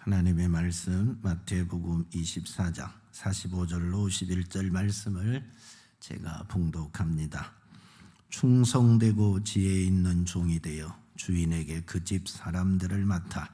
하나님의 말씀 마태복음 24장 45절로 51절 말씀을 제가 봉독합니다. 충성되고 지혜 있는 종이 되어 주인에게 그 집 사람들을 맡아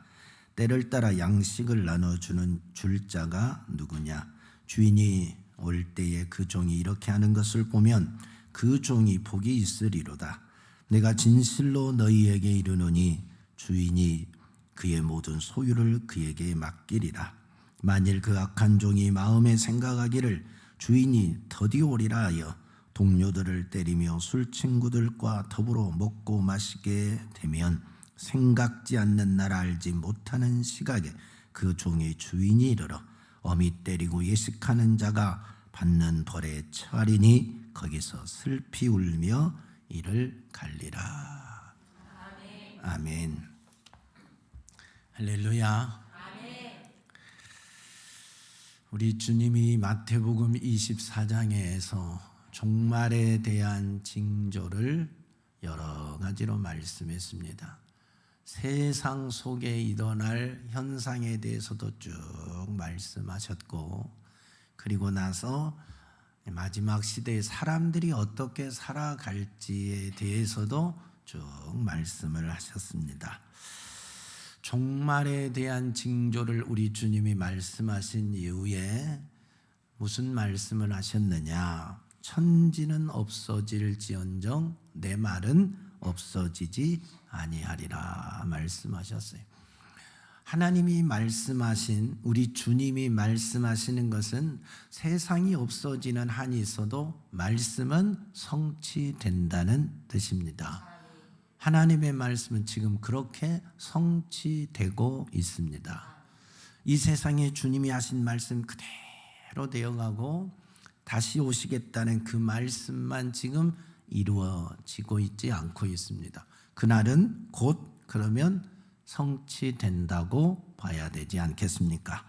때를 따라 양식을 나눠주는 줄 자가 누구냐? 주인이 올 때에 그 종이 이렇게 하는 것을 보면 그 종이 복이 있으리로다. 내가 진실로 너희에게 이르노니 주인이 그의 모든 소유를 그에게 맡기리라. 만일 그 악한 종이 마음에 생각하기를 주인이 더디 오리라 하여 동료들을 때리며 술 친구들과 더불어 먹고 마시게 되면 생각지 않는 날 알지 못하는 시각에 그 종의 주인이 이르러 어미 때리고 예식하는 자가 받는 벌에 처하리니 거기서 슬피 울며 이를 갈리라. 아멘. 아멘. 할렐루야. 아멘. 우리 주님이 마태복음 24장에서 종말에 대한 징조를 여러 가지로 말씀했습니다. 세상 속에 일어날 현상에 대해서도 쭉 말씀하셨고, 그리고 나서 마지막 시대에 사람들이 어떻게 살아갈지에 대해서도 쭉 말씀을 하셨습니다. 종말에 대한 징조를 우리 주님이 말씀하신 이후에 무슨 말씀을 하셨느냐? 천지는 없어질지언정 내 말은 없어지지 아니하리라 말씀하셨어요. 하나님이 말씀하신, 우리 주님이 말씀하시는 것은 세상이 없어지는 한이 있어도 말씀은 성취된다는 뜻입니다. 하나님의 말씀은 지금 그렇게 성취되고 있습니다. 이 세상에 주님이 하신 말씀 그대로 되어가고 다시 오시겠다는 그 말씀만 지금 이루어지고 있지 않고 있습니다. 그날은 곧 그러면 성취된다고 봐야 되지 않겠습니까?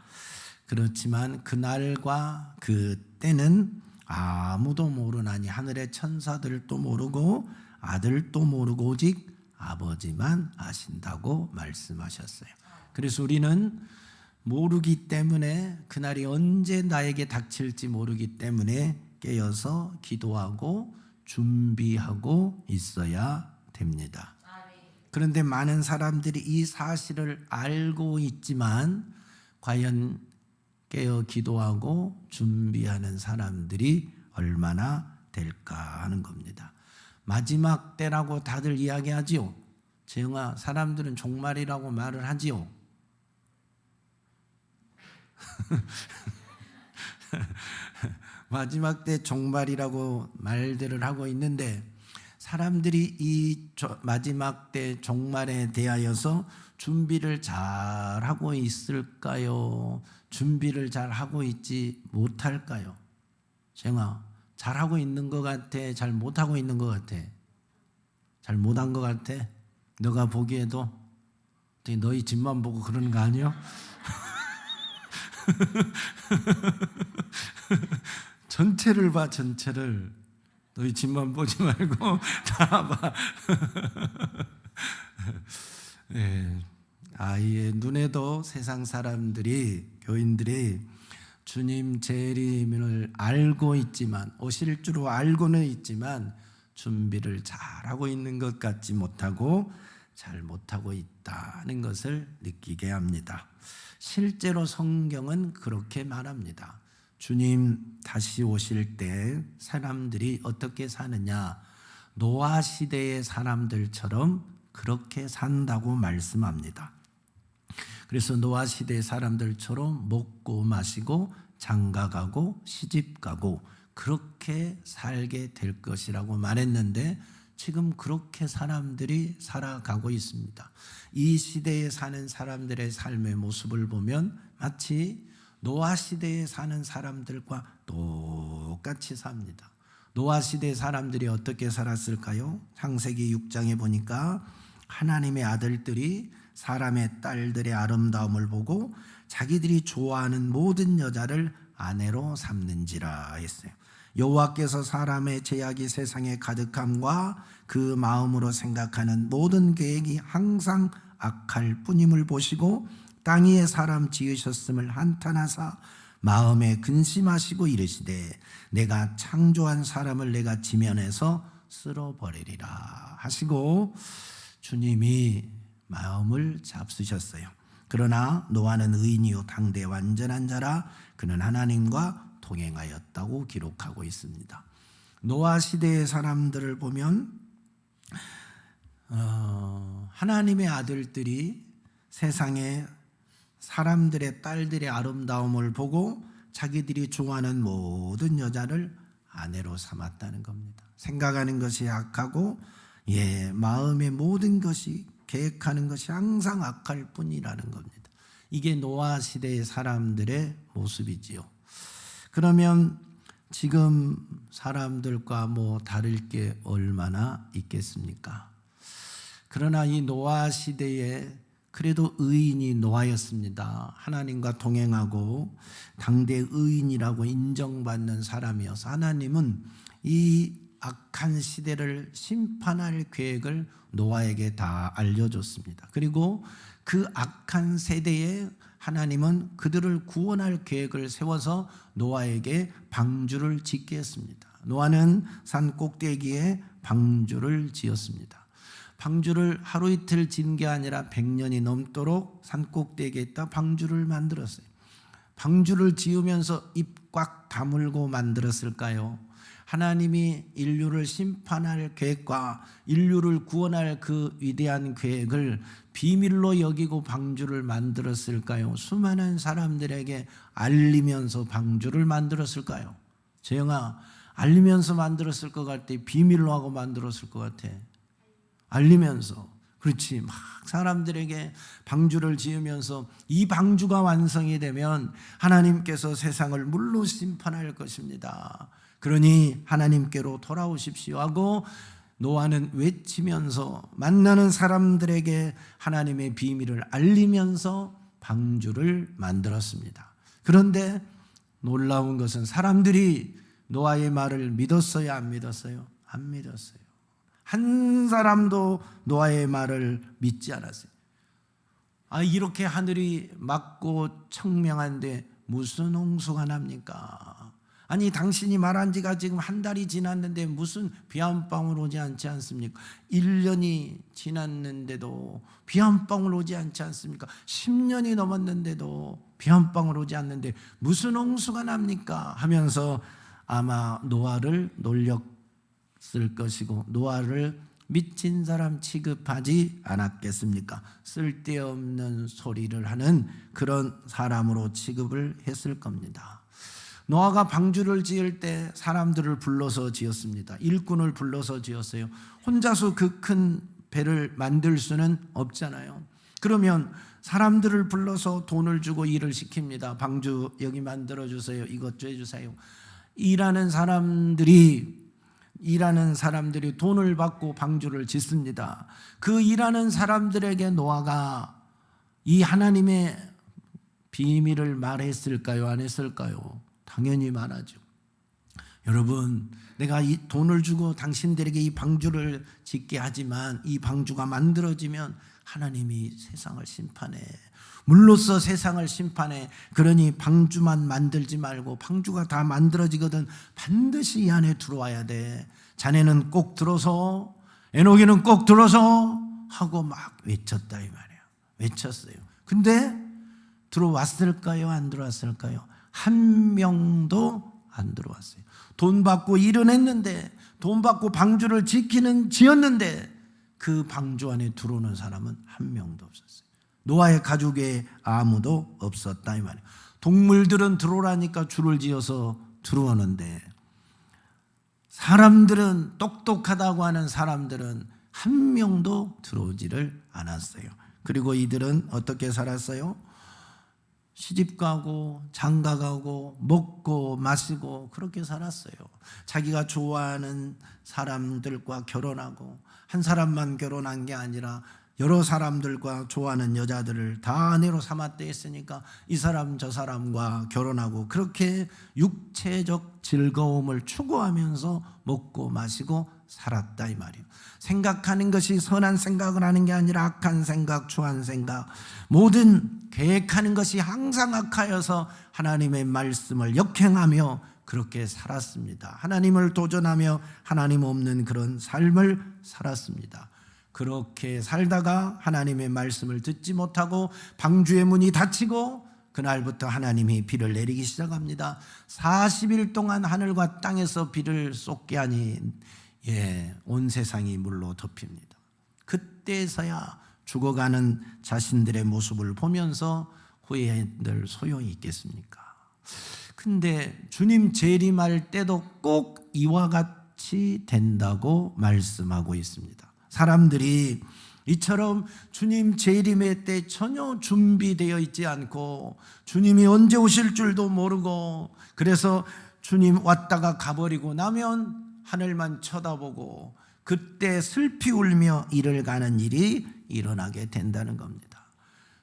그렇지만 그날과 그 때는 아무도 모르나니 하늘의 천사들도 모르고 아들도 모르고 오직 아버지만 아신다고 말씀하셨어요. 그래서 우리는 모르기 때문에, 그날이 언제 나에게 닥칠지 모르기 때문에 깨어서 기도하고 준비하고 있어야 됩니다. 그런데 많은 사람들이 이 사실을 알고 있지만 과연 깨어 기도하고 준비하는 사람들이 얼마나 될까 하는 겁니다. 마지막 때라고 다들 이야기하지요. 재영아, 사람들은 종말이라고 말을 하지요. 마지막 때 종말이라고 말들을 하고 있는데, 사람들이 이 마지막 때 종말에 대하여서 준비를 잘 하고 있을까요? 준비를 잘 하고 있지 못할까요? 재영아, 잘 하고 있는 것 같아? 잘 못하고 있는 것 같아? 잘 못한 것 같아? 너가 보기에도? 너희 집만 보고 그러는 거 아니야? 전체를 봐, 전체를. 너희 집만 보지 말고 다 봐. 네, 아이의 눈에도 세상 사람들이, 교인들이 주님 재림을 알고 있지만, 오실 줄 알고는 있지만 준비를 잘하고 있는 것 같지 못하고 잘 못하고 있다는 것을 느끼게 합니다. 실제로 성경은 그렇게 말합니다. 주님 다시 오실 때 사람들이 어떻게 사느냐? 노아 시대의 사람들처럼 그렇게 산다고 말씀합니다. 그래서 노아 시대 사람들처럼 먹고 마시고 장가가고 시집가고 그렇게 살게 될 것이라고 말했는데, 지금 그렇게 사람들이 살아가고 있습니다. 이 시대에 사는 사람들의 삶의 모습을 보면 마치 노아 시대에 사는 사람들과 똑같이 삽니다. 노아 시대 사람들이 어떻게 살았을까요? 창세기 6장에 보니까 하나님의 아들들이 사람의 딸들의 아름다움을 보고 자기들이 좋아하는 모든 여자를 아내로 삼는지라 했어요. 여호와께서 사람의 죄악이 세상에 가득함과 그 마음으로 생각하는 모든 계획이 항상 악할 뿐임을 보시고 땅 위에 사람 지으셨음을 한탄하사 마음에 근심하시고 이르시되 내가 창조한 사람을 내가 지면에서 쓸어버리리라 하시고 주님이 마음을 잡수셨어요. 그러나 노아는 의인이요 당대 완전한 자라 그는 하나님과 동행하였다고 기록하고 있습니다. 노아 시대의 사람들을 보면 하나님의 아들들이 세상에 사람들의 딸들의 아름다움을 보고 자기들이 좋아하는 모든 여자를 아내로 삼았다는 겁니다. 생각하는 것이 악하고 마음의 모든 것이 계획하는 것이 항상 악할 뿐이라는 겁니다. 이게 노아 시대의 사람들의 모습이지요. 그러면 지금 사람들과 다를 게 얼마나 있겠습니까? 그러나 이 노아 시대에 그래도 의인이 노아였습니다. 하나님과 동행하고 당대 의인이라고 인정받는 사람이어서 하나님은 이 악한 시대를 심판할 계획을 노아에게 다 알려줬습니다. 그리고 그 악한 세대에 하나님은 그들을 구원할 계획을 세워서 노아에게 방주를 짓게 했습니다. 노아는 산 꼭대기에 방주를 지었습니다. 방주를 하루 이틀 지은 게 아니라 100년이 넘도록 산 꼭대기에 있다 방주를 만들었어요. 방주를 지으면서 입 꽉 다물고 만들었을까요? 하나님이 인류를 심판할 계획과 인류를 구원할 그 위대한 계획을 비밀로 여기고 방주를 만들었을까요? 수많은 사람들에게 알리면서 방주를 만들었을까요? 재영아, 알리면서 만들었을 것 같아? 비밀로 하고 만들었을 것 같아? 알리면서. 그렇지. 막 사람들에게 방주를 지으면서 이 방주가 완성이 되면 하나님께서 세상을 물로 심판할 것입니다. 그러니 하나님께로 돌아오십시오 하고 노아는 외치면서 만나는 사람들에게 하나님의 비밀을 알리면서 방주를 만들었습니다. 그런데 놀라운 것은 사람들이 노아의 말을 믿었어요? 안 믿었어요? 안 믿었어요. 한 사람도 노아의 말을 믿지 않았어요. 이렇게 하늘이 맑고 청명한데 무슨 홍수가 납니까? 아니 당신이 말한 지가 지금 한 달이 지났는데 무슨 비 한 방울 오지 않지 않습니까? 1년이 지났는데도 비 한 방울 오지 않지 않습니까? 10년이 넘었는데도 비 한 방울 오지 않는데 무슨 홍수가 납니까? 하면서 아마 노아를 놀렸을 것이고 노아를 미친 사람 취급하지 않았겠습니까? 쓸데없는 소리를 하는 그런 사람으로 취급을 했을 겁니다. 노아가 방주를 지을 때 사람들을 불러서 지었습니다. 일꾼을 불러서 지었어요. 혼자서 그 큰 배를 만들 수는 없잖아요. 그러면 사람들을 불러서 돈을 주고 일을 시킵니다. 방주 여기 만들어주세요. 이것 좀 해주세요. 일하는 사람들이 돈을 받고 방주를 짓습니다. 그 일하는 사람들에게 노아가 이 하나님의 비밀을 말했을까요? 안 했을까요? 당연히 말하죠. 여러분, 내가 이 돈을 주고 당신들에게 이 방주를 짓게 하지만 이 방주가 만들어지면 하나님이 세상을 심판해. 물로써 세상을 심판해. 그러니 방주만 만들지 말고 방주가 다 만들어지거든 반드시 이 안에 들어와야 돼. 자네는 꼭 들어서, 에녹이는 꼭 들어서 하고 막 외쳤다 이 말이에요. 외쳤어요. 근데 들어왔을까요? 안 들어왔을까요? 한 명도 안 들어왔어요. 돈 받고 일은 했는데, 돈 받고 방주를 지었는데 그 방주 안에 들어오는 사람은 한 명도 없었어요. 노아의 가족에 아무도 없었다 이 말이에요. 동물들은 들어오라니까 줄을 지어서 들어오는데 사람들은, 똑똑하다고 하는 사람들은 한 명도 들어오지를 않았어요. 그리고 이들은 어떻게 살았어요? 시집가고 장가가고 먹고 마시고 그렇게 살았어요. 자기가 좋아하는 사람들과 결혼하고, 한 사람만 결혼한 게 아니라 여러 사람들과 좋아하는 여자들을 다 아내로 삼았대 했으니까 이 사람 저 사람과 결혼하고 그렇게 육체적 즐거움을 추구하면서 먹고 마시고 살았다 이 말이에요. 생각하는 것이 선한 생각을 하는 게 아니라 악한 생각, 추한 생각, 모든 계획하는 것이 항상 악하여서 하나님의 말씀을 역행하며 그렇게 살았습니다. 하나님을 도전하며 하나님 없는 그런 삶을 살았습니다. 그렇게 살다가 하나님의 말씀을 듣지 못하고 방주의 문이 닫히고 그날부터 하나님이 비를 내리기 시작합니다. 40일 동안 하늘과 땅에서 비를 쏟게 하니 온 세상이 물로 덮입니다. 그때서야 죽어가는 자신들의 모습을 보면서 후회한들 소용이 있겠습니까? 근데 주님 재림할 때도 꼭 이와 같이 된다고 말씀하고 있습니다. 사람들이 이처럼 주님 재림의 때 전혀 준비되어 있지 않고 주님이 언제 오실 줄도 모르고 그래서 주님 왔다가 가버리고 나면 하늘만 쳐다보고 그때 슬피 울며 이를 가는 일이 일어나게 된다는 겁니다.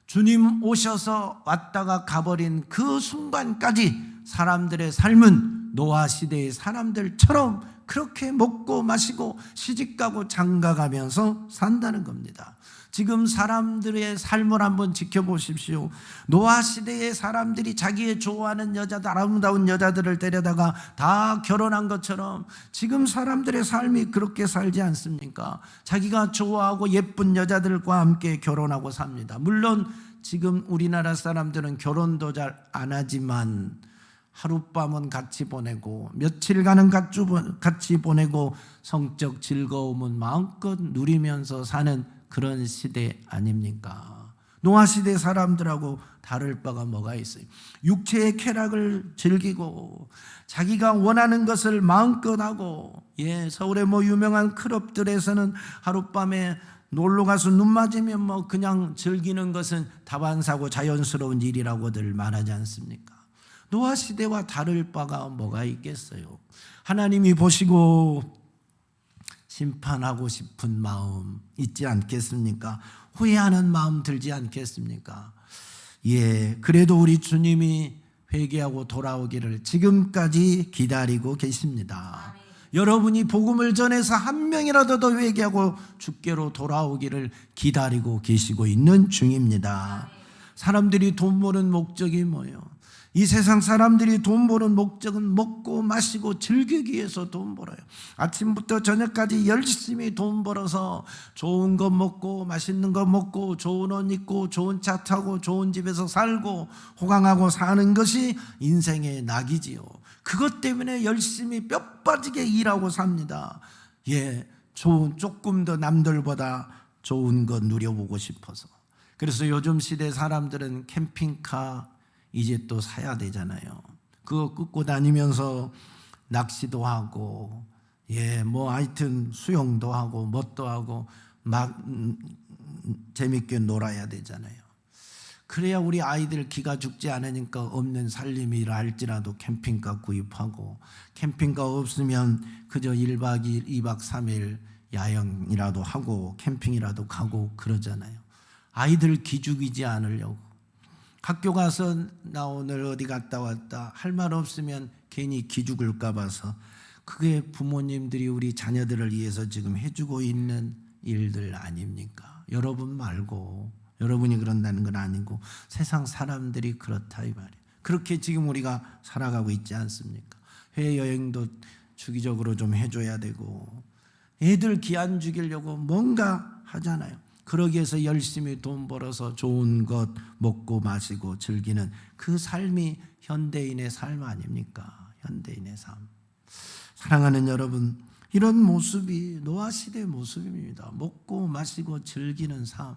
주님 오셔서 왔다가 가버린 그 순간까지 사람들의 삶은 노아 시대의 사람들처럼 그렇게 먹고 마시고 시집가고 장가가면서 산다는 겁니다. 지금 사람들의 삶을 한번 지켜보십시오. 노아 시대의 사람들이 자기의 좋아하는 여자들, 아름다운 여자들을 데려다가 다 결혼한 것처럼 지금 사람들의 삶이 그렇게 살지 않습니까? 자기가 좋아하고 예쁜 여자들과 함께 결혼하고 삽니다. 물론 지금 우리나라 사람들은 결혼도 잘 안 하지만 하룻밤은 같이 보내고 며칠간은 같이 보내고 성적 즐거움은 마음껏 누리면서 사는 그런 시대 아닙니까? 노아 시대 사람들하고 다를 바가 뭐가 있어요? 육체의 쾌락을 즐기고 자기가 원하는 것을 마음껏 하고 서울의 유명한 클럽들에서는 하룻밤에 놀러 가서 눈 맞으면 그냥 즐기는 것은 다반사고 자연스러운 일이라고들 말하지 않습니까? 노아 시대와 다를 바가 뭐가 있겠어요? 하나님이 보시고 심판하고 싶은 마음 있지 않겠습니까? 후회하는 마음 들지 않겠습니까? 그래도 우리 주님이 회개하고 돌아오기를 지금까지 기다리고 계십니다. 여러분이 복음을 전해서 한 명이라도 더 회개하고 주께로 돌아오기를 기다리고 계시고 있는 중입니다. 사람들이 돈 버는 목적이 뭐예요? 이 세상 사람들이 돈 버는 목적은 먹고 마시고 즐기기 위해서 돈 벌어요. 아침부터 저녁까지 열심히 돈 벌어서 좋은 거 먹고 맛있는 거 먹고 좋은 옷 입고 좋은 차 타고 좋은 집에서 살고 호강하고 사는 것이 인생의 낙이지요. 그것 때문에 열심히 뼈 빠지게 일하고 삽니다. 조금 더 남들보다 좋은 거 누려보고 싶어서. 그래서 요즘 시대 사람들은 캠핑카 이제 또 사야 되잖아요. 그거 끌고 다니면서 낚시도 하고 하여튼 수영도 하고 뭣도 하고 막 재밌게 놀아야 되잖아요. 그래야 우리 아이들 기가 죽지 않으니까 없는 살림이라 할지라도 캠핑카 구입하고 캠핑카 없으면 그저 1박 2일, 2박 3일 야영이라도 하고 캠핑이라도 가고 그러잖아요. 아이들 기죽이지 않으려고. 학교 가서 나 오늘 어디 갔다 왔다 할 말 없으면 괜히 기죽을까 봐서 그게 부모님들이 우리 자녀들을 위해서 지금 해주고 있는 일들 아닙니까? 여러분 말고 여러분이 그런다는 건 아니고 세상 사람들이 그렇다 이 말이에요. 그렇게 지금 우리가 살아가고 있지 않습니까? 해외여행도 주기적으로 좀 해줘야 되고 애들 기한 죽이려고 뭔가 하잖아요. 그러기 위해서 열심히 돈 벌어서 좋은 것 먹고 마시고 즐기는 그 삶이 현대인의 삶 아닙니까? 현대인의 삶. 사랑하는 여러분, 이런 모습이 노아 시대의 모습입니다. 먹고 마시고 즐기는 삶.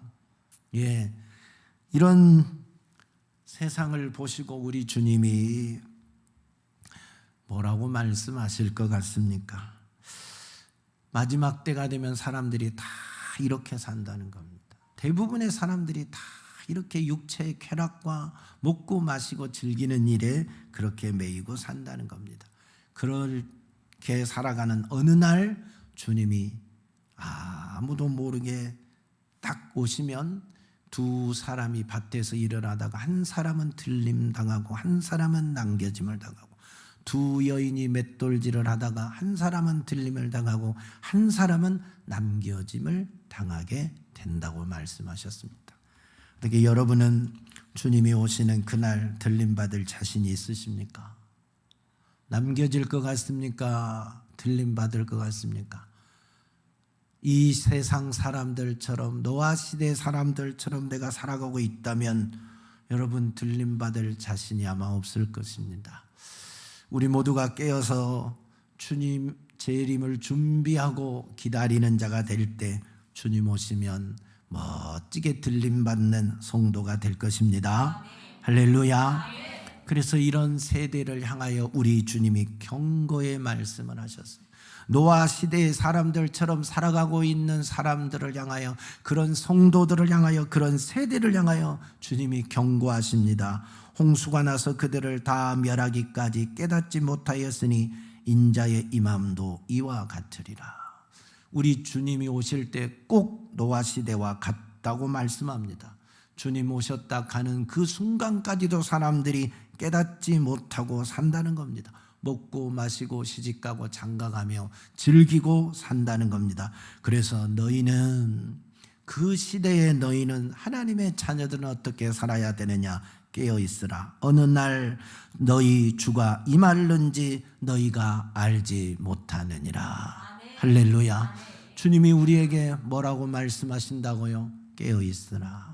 이런 세상을 보시고 우리 주님이 뭐라고 말씀하실 것 같습니까? 마지막 때가 되면 사람들이 다 이렇게 산다는 겁니다. 대부분의 사람들이 다 이렇게 육체의 쾌락과 먹고 마시고 즐기는 일에 그렇게 매이고 산다는 겁니다. 그렇게 살아가는 어느 날 주님이 아무도 모르게 딱 오시면 두 사람이 밭에서 일어나다가 한 사람은 들림당하고 한 사람은 남겨짐을 당하고 두 여인이 맷돌질을 하다가 한 사람은 들림을 당하고 한 사람은 남겨짐을 당하게 된다고 말씀하셨습니다. 어떻게 여러분은 주님이 오시는 그날 들림받을 자신이 있으십니까? 남겨질 것 같습니까? 들림받을 것 같습니까? 이 세상 사람들처럼, 노아 시대 사람들처럼 내가 살아가고 있다면 여러분 들림받을 자신이 아마 없을 것입니다. 우리 모두가 깨어서 주님 재림을 준비하고 기다리는 자가 될 때 주님 오시면 멋지게 들림받는 성도가 될 것입니다. 할렐루야. 그래서 이런 세대를 향하여 우리 주님이 경고의 말씀을 하셨어요. 노아 시대의 사람들처럼 살아가고 있는 사람들을 향하여, 그런 성도들을 향하여, 그런 세대를 향하여 주님이 경고하십니다. 홍수가 나서 그들을 다 멸하기까지 깨닫지 못하였으니 인자의 임함도 이와 같으리라. 우리 주님이 오실 때 꼭 노아 시대와 같다고 말씀합니다. 주님 오셨다 가는 그 순간까지도 사람들이 깨닫지 못하고 산다는 겁니다. 먹고 마시고 시집가고 장가가며 즐기고 산다는 겁니다. 그래서 너희는, 그 시대에 너희는, 하나님의 자녀들은 어떻게 살아야 되느냐? 깨어있으라. 어느 날 너희 주가 임할는지 너희가 알지 못하느니라. 할렐루야. 주님이 우리에게 뭐라고 말씀하신다고요? 깨어있으라.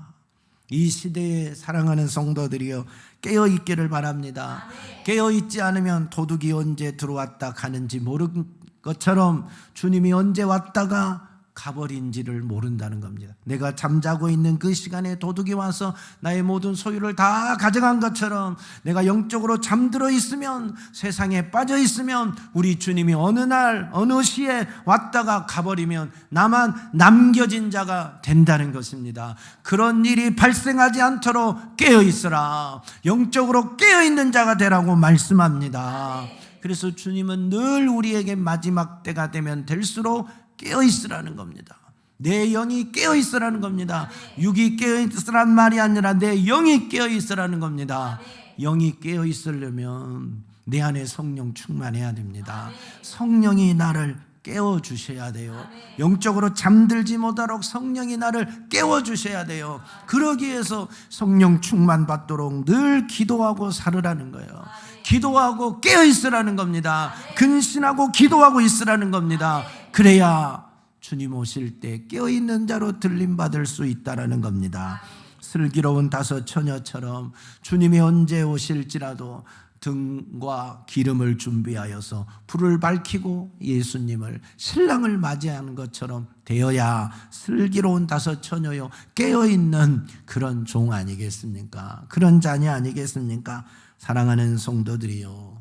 이 시대에 사랑하는 성도들이여, 깨어있기를 바랍니다. 깨어있지 않으면 도둑이 언제 들어왔다 가는지 모르는 것처럼 주님이 언제 왔다가 가버린지를 모른다는 겁니다. 내가 잠자고 있는 그 시간에 도둑이 와서 나의 모든 소유를 다 가져간 것처럼, 내가 영적으로 잠들어 있으면, 세상에 빠져 있으면 우리 주님이 어느 날 어느 시에 왔다가 가버리면 나만 남겨진 자가 된다는 것입니다. 그런 일이 발생하지 않도록 깨어있으라. 영적으로 깨어있는 자가 되라고 말씀합니다. 그래서 주님은 늘 우리에게 마지막 때가 되면 될수록 깨어있으라는 겁니다. 내 영이 깨어있으라는 겁니다. 육이 깨어있으란 말이 아니라 내 영이 깨어있으라는 겁니다. 영이 깨어있으려면 내 안에 성령 충만해야 됩니다. 성령이 나를 깨워주셔야 돼요. 영적으로 잠들지 못하도록 성령이 나를 깨워주셔야 돼요. 그러기 위해서 성령 충만 받도록 늘 기도하고 살으라는 거예요. 기도하고 깨어있으라는 겁니다. 근신하고 기도하고 있으라는 겁니다. 그래야 주님 오실 때 깨어있는 자로 들림받을 수 있다는 겁니다. 슬기로운 다섯 처녀처럼 주님이 언제 오실지라도 등과 기름을 준비하여서 불을 밝히고 예수님을, 신랑을 맞이하는 것처럼 되어야 슬기로운 다섯 처녀요, 깨어있는 그런 종 아니겠습니까? 그런 자녀 아니겠습니까? 사랑하는 성도들이요,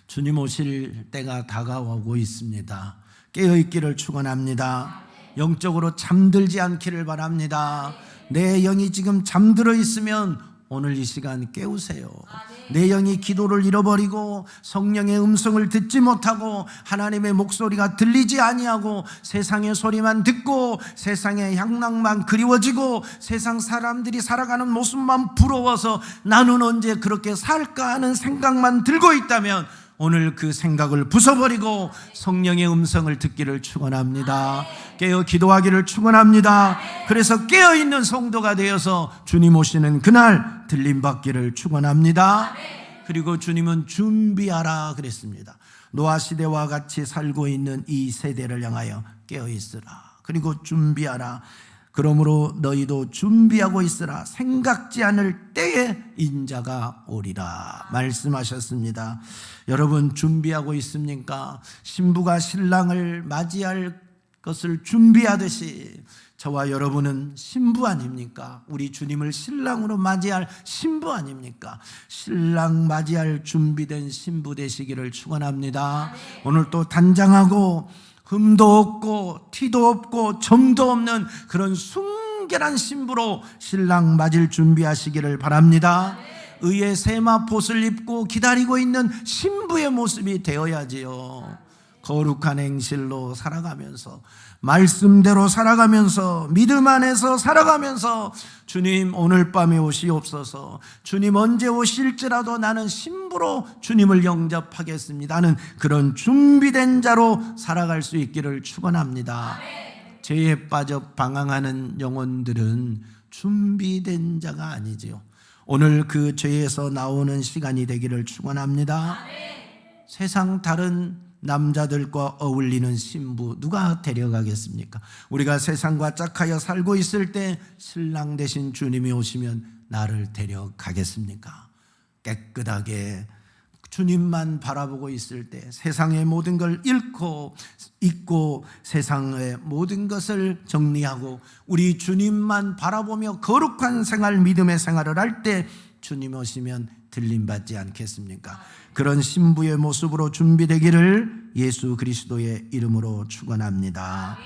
주님 오실 때가 다가오고 있습니다. 깨어있기를 축원합니다. 영적으로 잠들지 않기를 바랍니다. 내 영이 지금 잠들어 있으면 오늘 이 시간 깨우세요. 내 영이 기도를 잃어버리고 성령의 음성을 듣지 못하고 하나님의 목소리가 들리지 아니하고 세상의 소리만 듣고 세상의 향락만 그리워지고 세상 사람들이 살아가는 모습만 부러워서 나는 언제 그렇게 살까 하는 생각만 들고 있다면 오늘 그 생각을 부숴버리고 성령의 음성을 듣기를 축원합니다. 깨어 기도하기를 축원합니다. 그래서 깨어있는 성도가 되어서 주님 오시는 그날 들림받기를 축원합니다. 그리고 주님은 준비하라 그랬습니다. 노아 시대와 같이 살고 있는 이 세대를 향하여 깨어있으라. 그리고 준비하라. 그러므로 너희도 준비하고 있으라. 생각지 않을 때에 인자가 오리라 말씀하셨습니다. 여러분 준비하고 있습니까? 신부가 신랑을 맞이할 것을 준비하듯이 저와 여러분은 신부 아닙니까? 우리 주님을 신랑으로 맞이할 신부 아닙니까? 신랑 맞이할 준비된 신부 되시기를 축원합니다. 오늘 또 단장하고 흠도 없고 티도 없고 점도 없는 그런 순결한 신부로 신랑 맞을 준비하시기를 바랍니다. 의의 세마포를 입고 기다리고 있는 신부의 모습이 되어야지요. 거룩한 행실로 살아가면서, 말씀대로 살아가면서, 믿음 안에서 살아가면서 주님 오늘 밤에 오시옵소서, 주님 언제 오실지라도 나는 신부로 주님을 영접하겠습니다 하는 그런 준비된 자로 살아갈 수 있기를 축원합니다. 죄에 빠져 방황하는 영혼들은 준비된 자가 아니지요. 오늘 그 죄에서 나오는 시간이 되기를 축원합니다. 세상 다른 남자들과 어울리는 신부 누가 데려가겠습니까? 우리가 세상과 짝하여 살고 있을 때 신랑 되신 주님이 오시면 나를 데려가겠습니까? 깨끗하게 주님만 바라보고 있을 때 세상의 모든 걸 잊고 세상의 모든 것을 정리하고 우리 주님만 바라보며 거룩한 생활, 믿음의 생활을 할 때 주님 오시면 들림받지 않겠습니까? 그런 신부의 모습으로 준비되기를 예수 그리스도의 이름으로 축원합니다.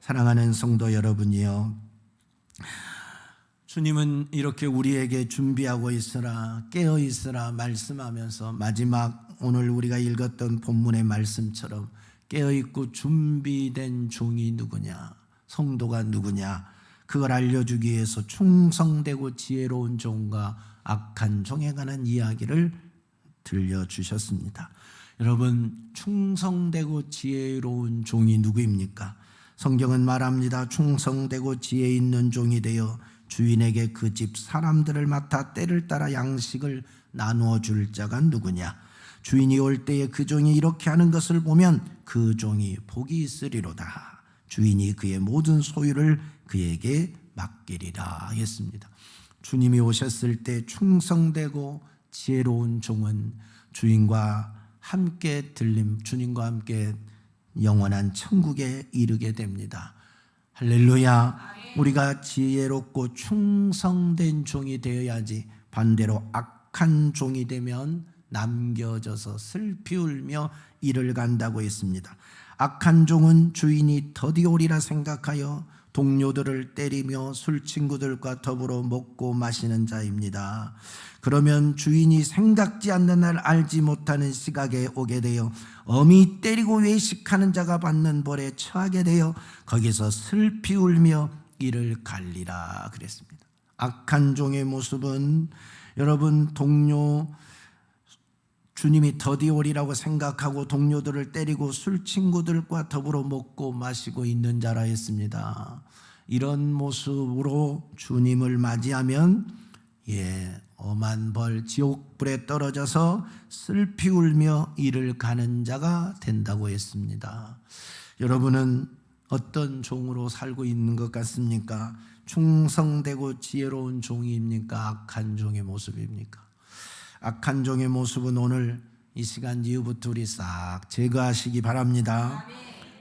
사랑하는 성도 여러분이요, 주님은 이렇게 우리에게 준비하고 있으라, 깨어 있으라 말씀하면서 마지막 오늘 우리가 읽었던 본문의 말씀처럼 깨어 있고 준비된 종이 누구냐, 성도가 누구냐, 그걸 알려주기 위해서 충성되고 지혜로운 종과 악한 종에 관한 이야기를 들려주셨습니다. 여러분, 충성되고 지혜로운 종이 누구입니까? 성경은 말합니다. 충성되고 지혜 있는 종이 되어 주인에게 그 집 사람들을 맡아 때를 따라 양식을 나누어 줄 자가 누구냐? 주인이 올 때에 그 종이 이렇게 하는 것을 보면 그 종이 복이 있으리로다. 주인이 그의 모든 소유를 그에게 맡기리라 했습니다. 주님이 오셨을 때 충성되고 지혜로운 종은 주님과 함께 영원한 천국에 이르게 됩니다. 할렐루야. 우리가 지혜롭고 충성된 종이 되어야지, 반대로 악한 종이 되면 남겨져서 슬피 울며 이를 간다고 했습니다. 악한 종은 주인이 더디오리라 생각하여 동료들을 때리며 술 친구들과 더불어 먹고 마시는 자입니다. 그러면 주인이 생각지 않는 날 알지 못하는 시각에 오게 되어 엄히 때리고 외식하는 자가 받는 벌에 처하게 되어 거기서 슬피 울며 이를 갈리라 그랬습니다. 악한 종의 모습은 여러분, 주님이 더디오리라고 생각하고 동료들을 때리고 술 친구들과 더불어 먹고 마시고 있는 자라 했습니다. 이런 모습으로 주님을 맞이하면 엄한 벌 지옥불에 떨어져서 슬피 울며 이를 가는 자가 된다고 했습니다. 여러분은 어떤 종으로 살고 있는 것 같습니까? 충성되고 지혜로운 종입니까? 악한 종의 모습입니까? 악한 종의 모습은 오늘 이 시간 이후부터 우리 싹 제거하시기 바랍니다.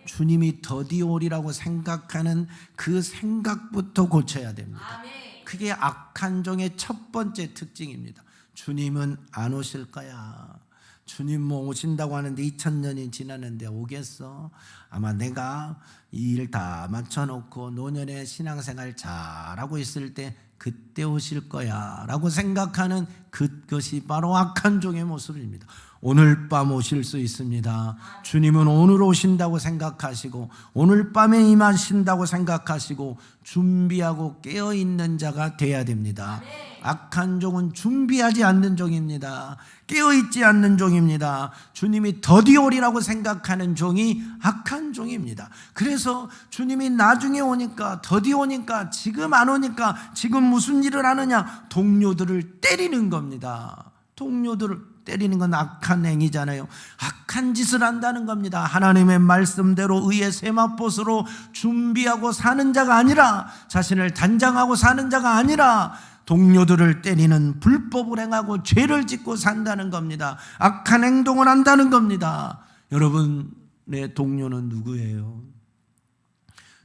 주님이 더디오리라고 생각하는 그 생각부터 고쳐야 됩니다. 그게 악한 종의 첫 번째 특징입니다. 주님은 안 오실 거야. 주님 뭐 오신다고 하는데 2000년이 지났는데 오겠어? 아마 내가 이 일 다 맞춰놓고 노년에 신앙생활 잘하고 있을 때 그때 오실 거야 라고 생각하는 그것이 바로 악한 종의 모습입니다. 오늘 밤 오실 수 있습니다. 주님은 오늘 오신다고 생각하시고 오늘 밤에 임하신다고 생각하시고 준비하고 깨어있는 자가 돼야 됩니다. 악한 종은 준비하지 않는 종입니다. 깨어있지 않는 종입니다. 주님이 더디오리라고 생각하는 종이 악한 종입니다. 그래서 주님이 나중에 오니까, 더디 오니까, 지금 안 오니까 지금 무슨 일을 하느냐, 동료들을 때리는 겁니다. 동료들을 때리는 건 악한 행위잖아요. 악한 짓을 한다는 겁니다. 하나님의 말씀대로 의의 세마포스로 준비하고 사는 자가 아니라, 자신을 단장하고 사는 자가 아니라 동료들을 때리는 불법을 행하고 죄를 짓고 산다는 겁니다. 악한 행동을 한다는 겁니다. 여러분의 동료는 누구예요?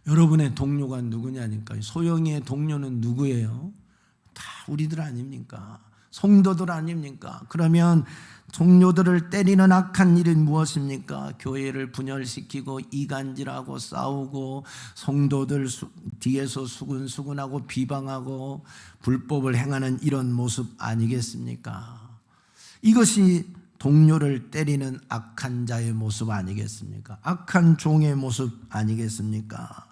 여러분의 동료가 누구냐니까. 소영이의 동료는 누구예요? 다 우리들 아닙니까? 성도들 아닙니까? 그러면 동료들을 때리는 악한 일은 무엇입니까? 교회를 분열시키고 이간질하고 싸우고 성도들 뒤에서 수군수군하고 비방하고 불법을 행하는 이런 모습 아니겠습니까? 이것이 동료를 때리는 악한 자의 모습 아니겠습니까? 악한 종의 모습 아니겠습니까?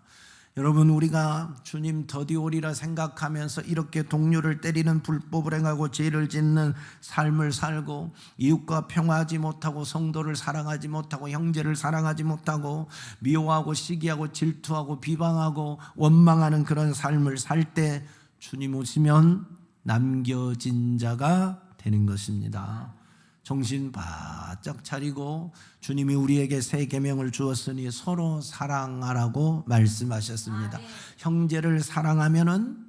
여러분, 우리가 주님 더디오리라 생각하면서 이렇게 동료를 때리는 불법을 행하고 죄를 짓는 삶을 살고 이웃과 평화하지 못하고 성도를 사랑하지 못하고 형제를 사랑하지 못하고 미워하고 시기하고 질투하고 비방하고 원망하는 그런 삶을 살 때 주님 오시면 남겨진 자가 되는 것입니다. 정신 바짝 차리고 주님이 우리에게 새 계명을 주었으니 서로 사랑하라고 말씀하셨습니다. 형제를 사랑하면은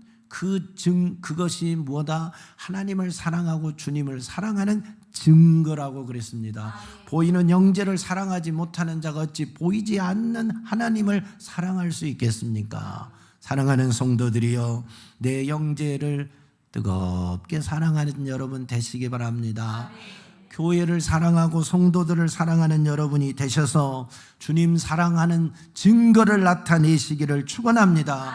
그것이 뭐다? 하나님을 사랑하고 주님을 사랑하는 증거라고 그랬습니다. 보이는 형제를 사랑하지 못하는 자가 어찌 보이지 않는 하나님을 사랑할 수 있겠습니까? 사랑하는 성도들이여, 내 형제를 뜨겁게 사랑하는 여러분 되시기 바랍니다. 교회를 사랑하고 성도들을 사랑하는 여러분이 되셔서 주님 사랑하는 증거를 나타내시기를 축원합니다.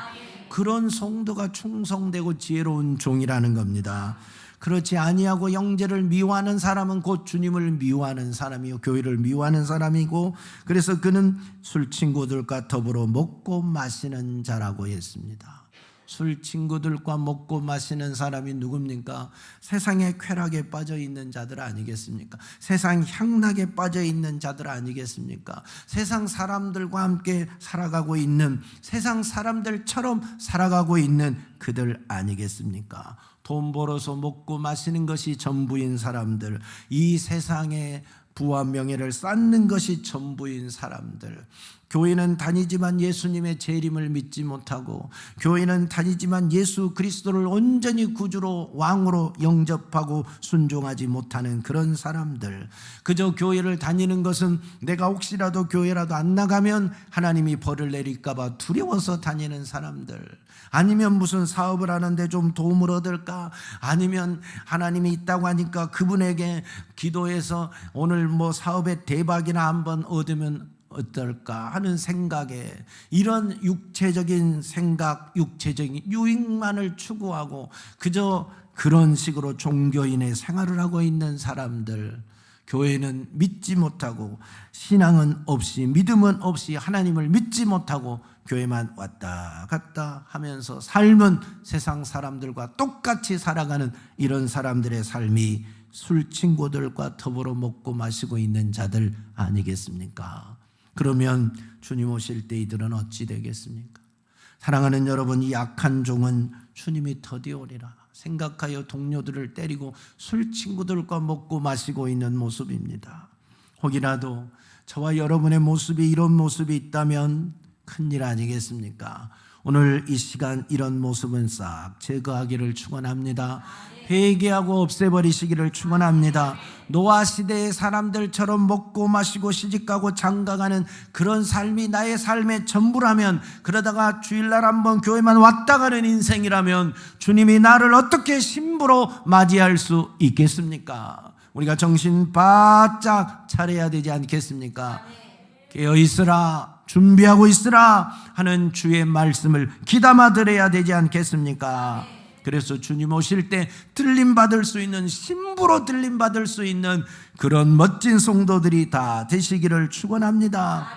그런 성도가 충성되고 지혜로운 종이라는 겁니다. 그렇지 아니하고 형제를 미워하는 사람은 곧 주님을 미워하는 사람이요 교회를 미워하는 사람이고, 그래서 그는 술 친구들과 더불어 먹고 마시는 자라고 했습니다. 술 친구들과 먹고 마시는 사람이 누굽니까? 세상의 쾌락에 빠져 있는 자들 아니겠습니까? 세상 향락에 빠져 있는 자들 아니겠습니까? 세상 사람들과 함께 살아가고 있는, 세상 사람들처럼 살아가고 있는 그들 아니겠습니까? 돈 벌어서 먹고 마시는 것이 전부인 사람들, 이 세상에 부와 명예를 쌓는 것이 전부인 사람들, 교회는 다니지만 예수님의 재림을 믿지 못하고, 교회는 다니지만 예수 그리스도를 온전히 구주로 왕으로 영접하고 순종하지 못하는 그런 사람들, 그저 교회를 다니는 것은 내가 혹시라도 교회라도 안 나가면 하나님이 벌을 내릴까 봐 두려워서 다니는 사람들, 아니면 무슨 사업을 하는데 좀 도움을 얻을까, 아니면 하나님이 있다고 하니까 그분에게 기도해서 오늘 뭐 사업에 대박이나 한번 얻으면 어떨까 하는 생각에, 이런 육체적인 생각, 육체적인 유익만을 추구하고 그저 그런 식으로 종교인의 생활을 하고 있는 사람들, 교회는 믿지 못하고 신앙은 없이, 믿음은 없이, 하나님을 믿지 못하고 교회만 왔다 갔다 하면서 삶은 세상 사람들과 똑같이 살아가는 이런 사람들의 삶이 술 친구들과 더불어 먹고 마시고 있는 자들 아니겠습니까? 그러면 주님 오실 때 이들은 어찌 되겠습니까? 사랑하는 여러분, 이 악한 종은 주님이 더디오리라 생각하여 동료들을 때리고 술 친구들과 먹고 마시고 있는 모습입니다. 혹이라도 저와 여러분의 모습이 이런 모습이 있다면 큰일 아니겠습니까? 오늘 이 시간 이런 모습은 싹 제거하기를 축원합니다. 회개하고 없애버리시기를 축원합니다. 노아 시대의 사람들처럼 먹고 마시고 시집가고 장가가는 그런 삶이 나의 삶의 전부라면, 그러다가 주일날 한번 교회만 왔다 가는 인생이라면 주님이 나를 어떻게 신부로 맞이할 수 있겠습니까? 우리가 정신 바짝 차려야 되지 않겠습니까? 깨어있으라, 준비하고 있으라 하는 주의 말씀을 귀담아 들어야 되지 않겠습니까? 그래서 주님 오실 때 들림받을 수 있는, 신부로 들림받을 수 있는 그런 멋진 성도들이 다 되시기를 축원합니다.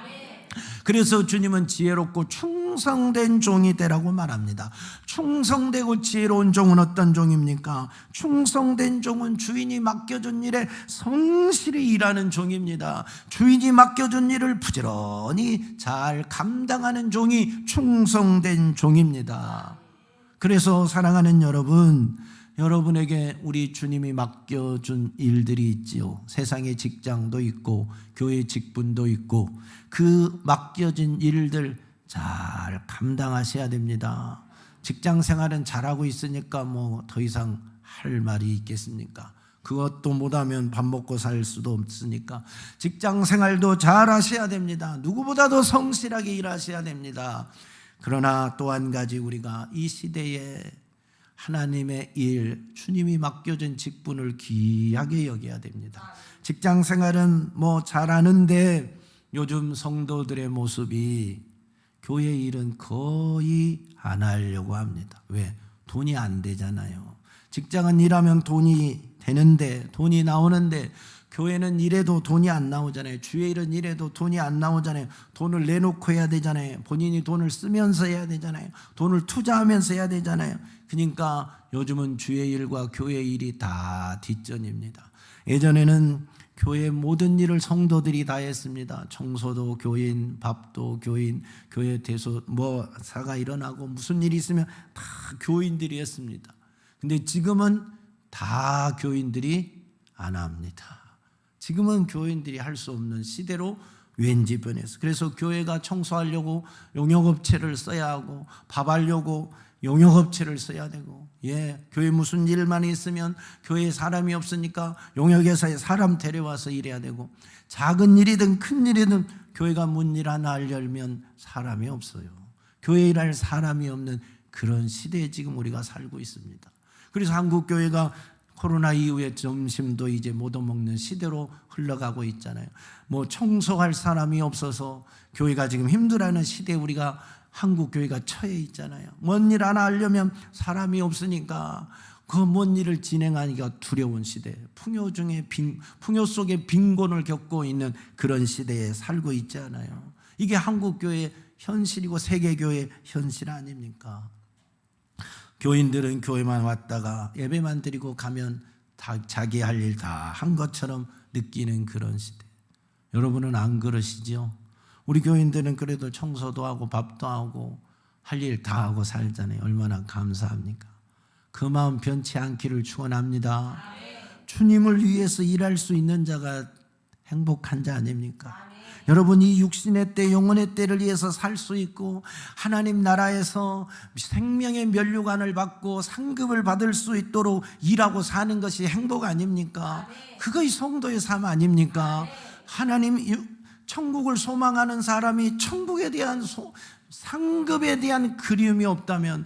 그래서 주님은 지혜롭고 충성된 종이 되라고 말합니다. 충성되고 지혜로운 종은 어떤 종입니까? 충성된 종은 주인이 맡겨준 일에 성실히 일하는 종입니다. 주인이 맡겨준 일을 부지런히 잘 감당하는 종이 충성된 종입니다. 그래서 사랑하는 여러분, 여러분에게 우리 주님이 맡겨준 일들이 있지요. 세상의 직장도 있고 교회 직분도 있고, 그 맡겨진 일들 잘 감당하셔야 됩니다. 직장 생활은 잘하고 있으니까 뭐 더 이상 할 말이 있겠습니까? 그것도 못하면 밥 먹고 살 수도 없으니까 직장 생활도 잘 하셔야 됩니다. 누구보다도 성실하게 일하셔야 됩니다. 그러나 또 한 가지, 우리가 이 시대에 하나님의 일, 주님이 맡겨준 직분을 귀하게 여겨야 됩니다. 직장 생활은 뭐 잘하는데 요즘 성도들의 모습이 교회 일은 거의 안 하려고 합니다. 왜? 돈이 안 되잖아요. 직장은 일하면 돈이 되는데, 돈이 나오는데, 교회는 이래도 돈이 안 나오잖아요. 주의 일은 이래도 돈이 안 나오잖아요. 돈을 내놓고 해야 되잖아요. 본인이 돈을 쓰면서 해야 되잖아요. 돈을 투자하면서 해야 되잖아요. 그러니까 요즘은 주의 일과 교회 일이 다 뒷전입니다. 예전에는 교회 모든 일을 성도들이 다 했습니다. 청소도 교인, 밥도 교인, 교회 대소 뭐 사가 일어나고 무슨 일이 있으면 다 교인들이 했습니다. 근데 지금은 다 교인들이 안 합니다. 지금은 교인들이 할 수 없는 시대로 왠지 변해서, 그래서 교회가 청소하려고 용역업체를 써야 하고, 밥하려고 용역업체를 써야 되고, 교회 무슨 일만 있으면 교회에 사람이 없으니까 용역회사에 사람 데려와서 일해야 되고, 작은 일이든 큰 일이든 교회가 문 일 하나 열면 사람이 없어요. 교회 일할 사람이 없는 그런 시대에 지금 우리가 살고 있습니다. 그래서 한국 교회가 코로나 이후에 점심도 이제 못 얻먹는 시대로 흘러가고 있잖아요. 뭐 청소할 사람이 없어서 교회가 지금 힘들어하는 시대에 우리가 한국 교회가 처해 있잖아요. 뭔 일 하나 하려면 사람이 없으니까 그 뭔 일을 진행하기가 두려운 시대, 풍요 속에 빈곤을 겪고 있는 그런 시대에 살고 있지 않아요. 이게 한국 교회의 현실이고 세계 교회의 현실 아닙니까? 교인들은 교회만 왔다가 예배만 드리고 가면 다 자기 할 일 다 한 것처럼 느끼는 그런 시대. 여러분은 안 그러시죠? 우리 교인들은 그래도 청소도 하고 밥도 하고 할 일 다 하고 살잖아요. 얼마나 감사합니까? 그 마음 변치 않기를 축원합니다. 주님을 위해서 일할 수 있는 자가 행복한 자 아닙니까? 여러분, 이 육신의 때, 영혼의 때를 위해서 살 수 있고 하나님 나라에서 생명의 면류관을 받고 상급을 받을 수 있도록 일하고 사는 것이 행복 아닙니까? 그것이 성도의 삶 아닙니까? 하나님 천국을 소망하는 사람이 천국에 대한 상급에 대한 그리움이 없다면,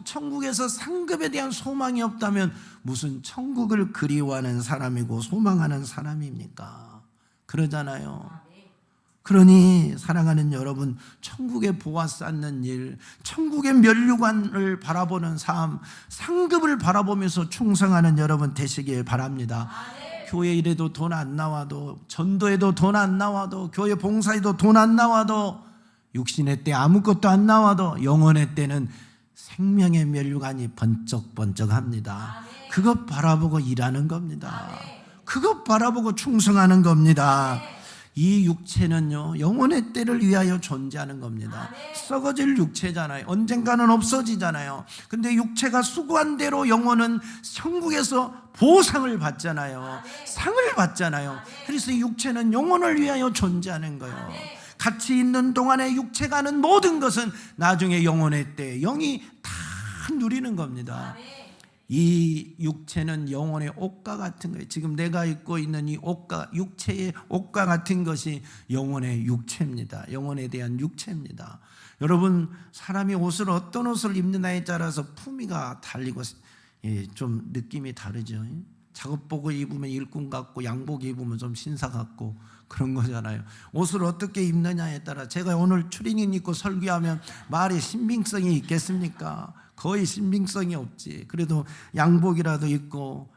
천국에서 상급에 대한 소망이 없다면 무슨 천국을 그리워하는 사람이고 소망하는 사람입니까? 그러잖아요. 그러니 사랑하는 여러분, 천국의 보화 쌓는 일, 천국의 면류관을 바라보는 삶, 상급을 바라보면서 충성하는 여러분 되시길 바랍니다. 교회 일에도 돈 안 나와도, 전도에도 돈 안 나와도, 교회 봉사에도 돈 안 나와도, 육신의 때 아무것도 안 나와도 영혼의 때는 생명의 면류관이 번쩍번쩍합니다. 그것 바라보고 일하는 겁니다. 그것 바라보고 충성하는 겁니다. 이 육체는요, 영혼의 때를 위하여 존재하는 겁니다. 썩어질 육체잖아요. 언젠가는 없어지잖아요. 근데 육체가 수고한 대로 영혼은 천국에서 보상을 받잖아요. 상을 받잖아요. 그래서 이 육체는 영혼을 위하여 존재하는 거예요. 같이 있는 동안에 육체가 하는 모든 것은 나중에 영혼의 때 영이 다 누리는 겁니다. 이 육체는 영혼의 옷과 같은 거예요. 지금 내가 입고 있는 이 옷과, 육체의 옷과 같은 것이 영혼의 육체입니다. 영혼에 대한 육체입니다. 여러분, 사람이 옷을 어떤 옷을 입느냐에 따라서 품위가 달리고 좀 느낌이 다르죠. 작업복을 입으면 일꾼 같고, 양복 입으면 좀 신사 같고 그런 거잖아요. 옷을 어떻게 입느냐에 따라, 제가 오늘 추리닝 입고 설교하면 말이 신빙성이 있겠습니까? 거의 신빙성이 없지. 그래도 양복이라도 입고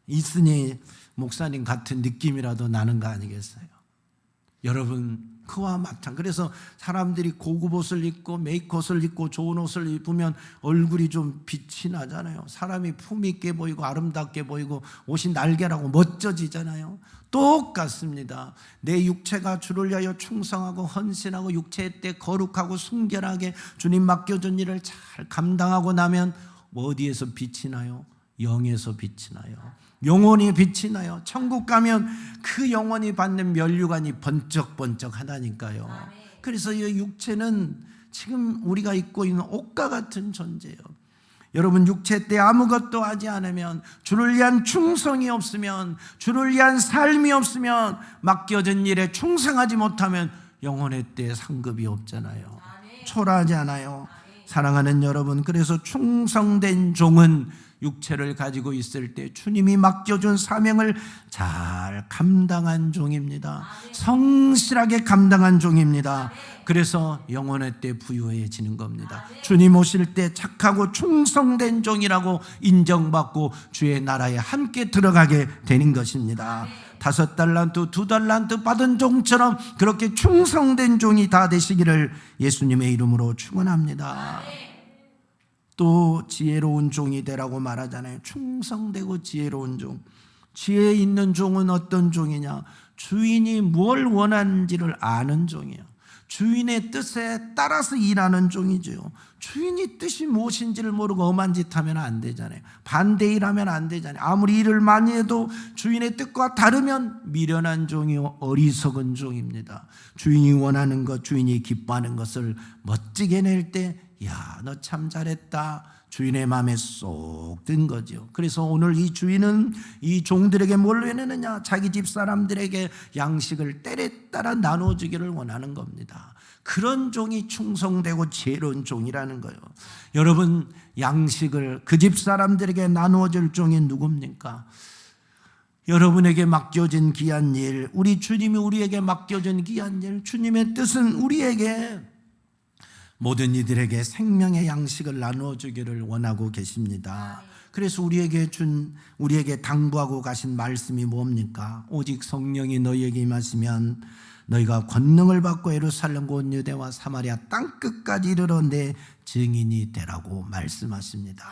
있으니 목사님 같은 느낌이라도 나는 거 아니겠어요? 여러분, 그와 마찬가지. 그래서 사람들이 고급 옷을 입고 메이크업을 입고 좋은 옷을 입으면 얼굴이 좀 빛이 나잖아요. 사람이 품위 있게 보이고 아름답게 보이고 옷이 날개라고 멋져지잖아요. 똑같습니다. 내 육체가 주를 위하여 충성하고 헌신하고 육체의 때 거룩하고 순결하게 주님 맡겨준 일을 잘 감당하고 나면 어디에서 빛이 나요? 영에서 빛이 나요. 영혼이 빛이 나요. 천국 가면 그 영혼이 받는 면류관이 번쩍번쩍 하다니까요. 그래서 이 육체는 지금 우리가 입고 있는 옷과 같은 존재예요. 여러분, 육체 때 아무것도 하지 않으면, 주를 위한 충성이 없으면, 주를 위한 삶이 없으면, 맡겨진 일에 충성하지 못하면 영혼의 때 상급이 없잖아요. 초라하지 않아요. 사랑하는 여러분, 그래서 충성된 종은 육체를 가지고 있을 때 주님이 맡겨준 사명을 잘 감당한 종입니다. 성실하게 감당한 종입니다. 그래서 영혼의 때 부유해지는 겁니다. 주님 오실 때 착하고 충성된 종이라고 인정받고 주의 나라에 함께 들어가게 되는 것입니다. 5달란트, 2달란트 받은 종처럼 그렇게 충성된 종이 다 되시기를 예수님의 이름으로 축원합니다. 또 지혜로운 종이 되라고 말하잖아요. 충성되고 지혜로운 종. 지혜 있는 종은 어떤 종이냐? 주인이 뭘 원하는지를 아는 종이에요. 주인의 뜻에 따라서 일하는 종이죠. 주인이 뜻이 무엇인지를 모르고 엄한 짓 하면 안 되잖아요. 반대 일하면 안 되잖아요. 아무리 일을 많이 해도 주인의 뜻과 다르면 미련한 종이요 어리석은 종입니다. 주인이 원하는 것, 주인이 기뻐하는 것을 멋지게 낼 때 야, 너 참 잘했다. 주인의 마음에 쏙 든 거죠. 그래서 오늘 이 주인은 이 종들에게 뭘 해내느냐? 자기 집 사람들에게 양식을 때에 따라 나눠주기를 원하는 겁니다. 그런 종이 충성되고 지혜로운 종이라는 거예요. 여러분, 양식을 그 집 사람들에게 나누어줄 종이 누굽니까? 여러분에게 맡겨진 귀한 일, 우리 주님이 우리에게 맡겨준 귀한 일, 주님의 뜻은 우리에게 모든 이들에게 생명의 양식을 나누어 주기를 원하고 계십니다. 그래서 우리에게 당부하고 가신 말씀이 뭡니까? 오직 성령이 너희에게 임하시면 너희가 권능을 받고 예루살렘 곧 유대와 사마리아 땅끝까지 이르러 내 증인이 되라고 말씀하십니다.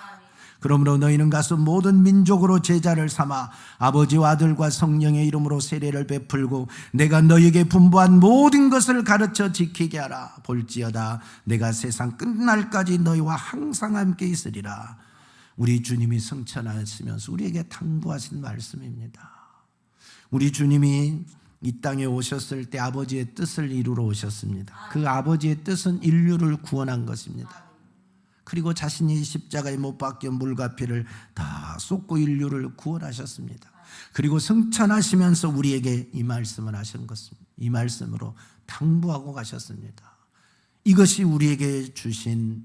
그러므로 너희는 가서 모든 민족으로 제자를 삼아 아버지와 아들과 성령의 이름으로 세례를 베풀고 내가 너희에게 분부한 모든 것을 가르쳐 지키게 하라. 볼지어다 내가 세상 끝날까지 너희와 항상 함께 있으리라. 우리 주님이 성천하시면서 우리에게 당부하신 말씀입니다. 우리 주님이 이 땅에 오셨을 때 아버지의 뜻을 이루러 오셨습니다. 그 아버지의 뜻은 인류를 구원한 것입니다. 그리고 자신이 십자가에 못 박혀 물과 피를 다 쏟고 인류를 구원하셨습니다. 그리고 승천하시면서 우리에게 이 말씀을 하신 것입니다. 이 말씀으로 당부하고 가셨습니다. 이것이 우리에게 주신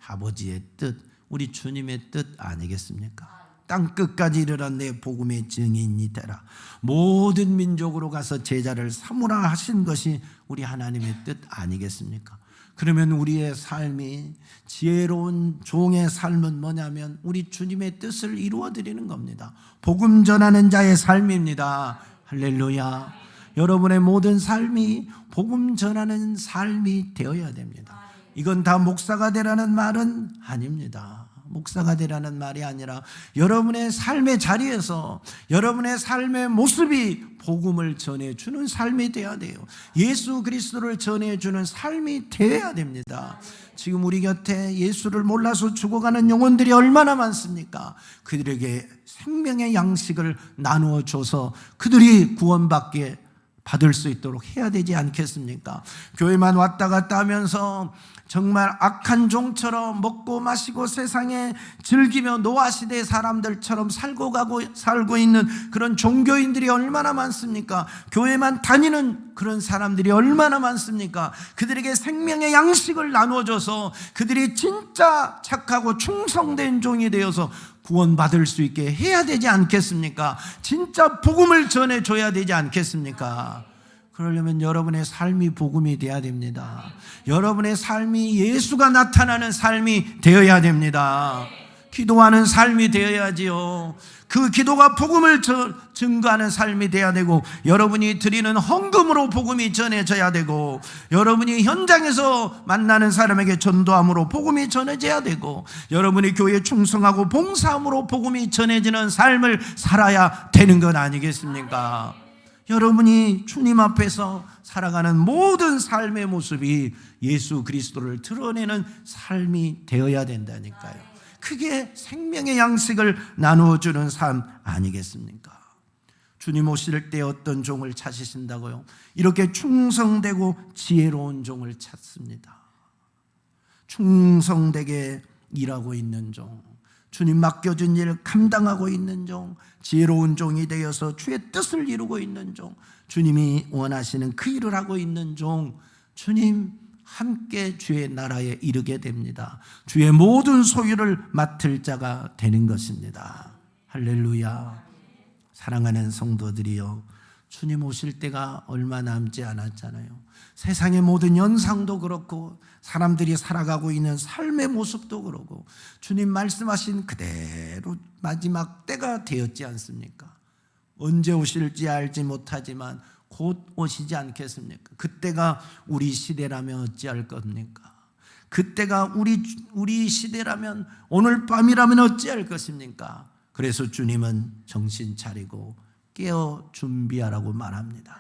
아버지의 뜻, 우리 주님의 뜻 아니겠습니까? 땅끝까지 이르러 내 복음의 증인이 되라. 모든 민족으로 가서 제자를 삼으라 하신 것이 우리 하나님의 뜻 아니겠습니까? 그러면 우리의 삶이 지혜로운 종의 삶은 뭐냐면 우리 주님의 뜻을 이루어드리는 겁니다. 복음 전하는 자의 삶입니다. 할렐루야. 여러분의 모든 삶이 복음 전하는 삶이 되어야 됩니다. 이건 다 목사가 되라는 말은 아닙니다. 목사가 되라는 말이 아니라 여러분의 삶의 자리에서 여러분의 삶의 모습이 복음을 전해주는 삶이 되어야 돼요. 예수 그리스도를 전해주는 삶이 되어야 됩니다. 지금 우리 곁에 예수를 몰라서 죽어가는 영혼들이 얼마나 많습니까? 그들에게 생명의 양식을 나누어 줘서 그들이 구원받게 받을 수 있도록 해야 되지 않겠습니까? 교회만 왔다 갔다 하면서 정말 악한 종처럼 먹고 마시고 세상에 즐기며 노아시대 사람들처럼 살고 있는 그런 종교인들이 얼마나 많습니까? 교회만 다니는 그런 사람들이 얼마나 많습니까? 그들에게 생명의 양식을 나눠줘서 그들이 진짜 착하고 충성된 종이 되어서 구원받을 수 있게 해야 되지 않겠습니까? 진짜 복음을 전해줘야 되지 않겠습니까? 그러려면 여러분의 삶이 복음이 되어야 됩니다. 여러분의 삶이 예수가 나타나는 삶이 되어야 됩니다. 기도하는 삶이 되어야지요. 그 기도가 복음을 증거하는 삶이 되어야 되고, 여러분이 드리는 헌금으로 복음이 전해져야 되고, 여러분이 현장에서 만나는 사람에게 전도함으로 복음이 전해져야 되고, 여러분이 교회에 충성하고 봉사함으로 복음이 전해지는 삶을 살아야 되는 것 아니겠습니까? 여러분이 주님 앞에서 살아가는 모든 삶의 모습이 예수 그리스도를 드러내는 삶이 되어야 된다니까요. 그게 생명의 양식을 나누어주는 삶 아니겠습니까? 주님 오실 때 어떤 종을 찾으신다고요? 이렇게 충성되고 지혜로운 종을 찾습니다. 충성되게 일하고 있는 종, 주님 맡겨준 일 감당하고 있는 종, 지혜로운 종이 되어서 주의 뜻을 이루고 있는 종, 주님이 원하시는 그 일을 하고 있는 종, 주님 함께 주의 나라에 이르게 됩니다. 주의 모든 소유를 맡을 자가 되는 것입니다. 할렐루야. 사랑하는 성도들이여, 주님 오실 때가 얼마 남지 않았잖아요. 세상의 모든 현상도 그렇고 사람들이 살아가고 있는 삶의 모습도 그렇고 주님 말씀하신 그대로 마지막 때가 되었지 않습니까? 언제 오실지 알지 못하지만 곧 오시지 않겠습니까? 그때가 우리 시대라면 어찌할 겁니까? 그때가 우리 시대라면, 오늘 밤이라면 어찌할 것입니까? 그래서 주님은 정신 차리고 깨어 준비하라고 말합니다.